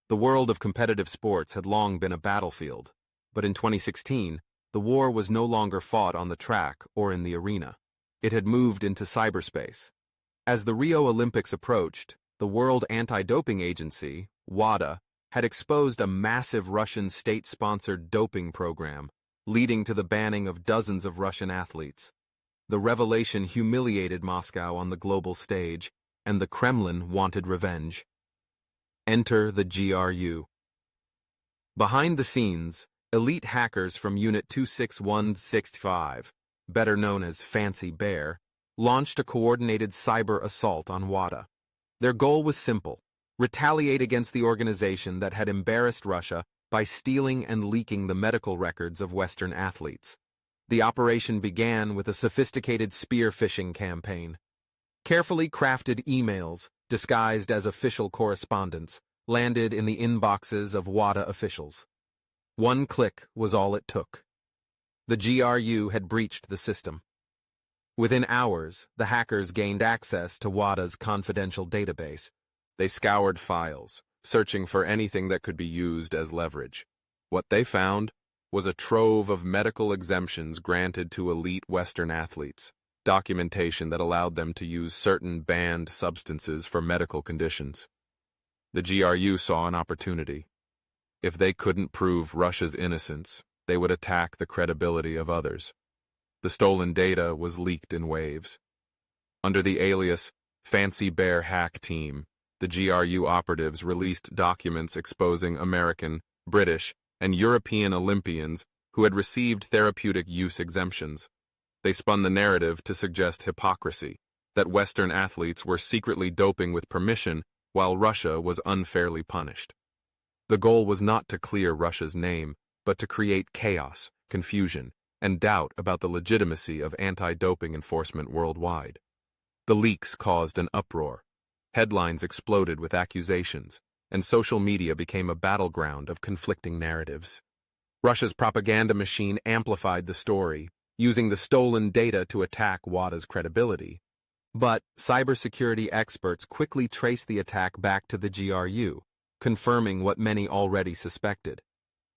The world of competitive sports had long been a battlefield, but in 2016, the war was no longer fought on the track or in the arena. It had moved into cyberspace. As the Rio Olympics approached, the World Anti-Doping Agency, WADA, had exposed a massive Russian state-sponsored doping program, leading to the banning of dozens of Russian athletes. The revelation humiliated Moscow on the global stage, and the Kremlin wanted revenge. Enter the GRU. Behind the scenes, elite hackers from Unit 26165, better known as Fancy Bear, launched a coordinated cyber assault on WADA. Their goal was simple: retaliate against the organization that had embarrassed Russia by stealing and leaking the medical records of Western athletes. The operation began with a sophisticated spear phishing campaign. Carefully crafted emails, disguised as official correspondence, landed in the inboxes of WADA officials. One click was all it took. The GRU had breached the system. Within hours, the hackers gained access to WADA's confidential database. They scoured files, searching for anything that could be used as leverage. What they found was a trove of medical exemptions granted to elite Western athletes, documentation that allowed them to use certain banned substances for medical conditions. The GRU saw an opportunity. If they couldn't prove Russia's innocence, they would attack the credibility of others. The stolen data was leaked in waves. Under the alias Fancy Bear Hack Team, the GRU operatives released documents exposing American, British, and European Olympians who had received therapeutic use exemptions. They spun the narrative to suggest hypocrisy, that Western athletes were secretly doping with permission while Russia was unfairly punished. The goal was not to clear Russia's name, but to create chaos, confusion, and doubt about the legitimacy of anti-doping enforcement worldwide. The leaks caused an uproar. Headlines exploded with accusations, and social media became a battleground of conflicting narratives. Russia's propaganda machine amplified the story, using the stolen data to attack WADA's credibility. But cybersecurity experts quickly traced the attack back to the GRU, confirming what many already suspected.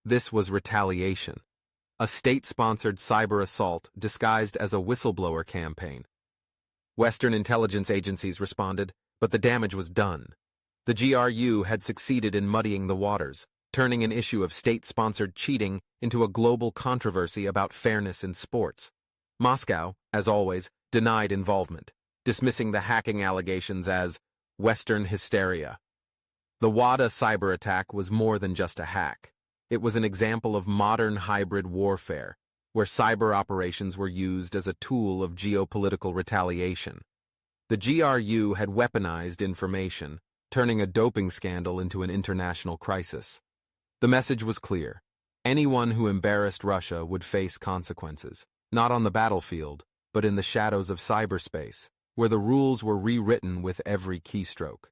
This was retaliation, a state-sponsored cyber assault disguised as a whistleblower campaign. Western intelligence agencies responded, but the damage was done. The GRU had succeeded in muddying the waters, turning an issue of state-sponsored cheating into a global controversy about fairness in sports. Moscow, as always, denied involvement, dismissing the hacking allegations as Western hysteria. The WADA cyber attack was more than just a hack. It was an example of modern hybrid warfare, where cyber operations were used as a tool of geopolitical retaliation. The GRU had weaponized information, turning a doping scandal into an international crisis. The message was clear. Anyone who embarrassed Russia would face consequences, not on the battlefield, but in the shadows of cyberspace, where the rules were rewritten with every keystroke.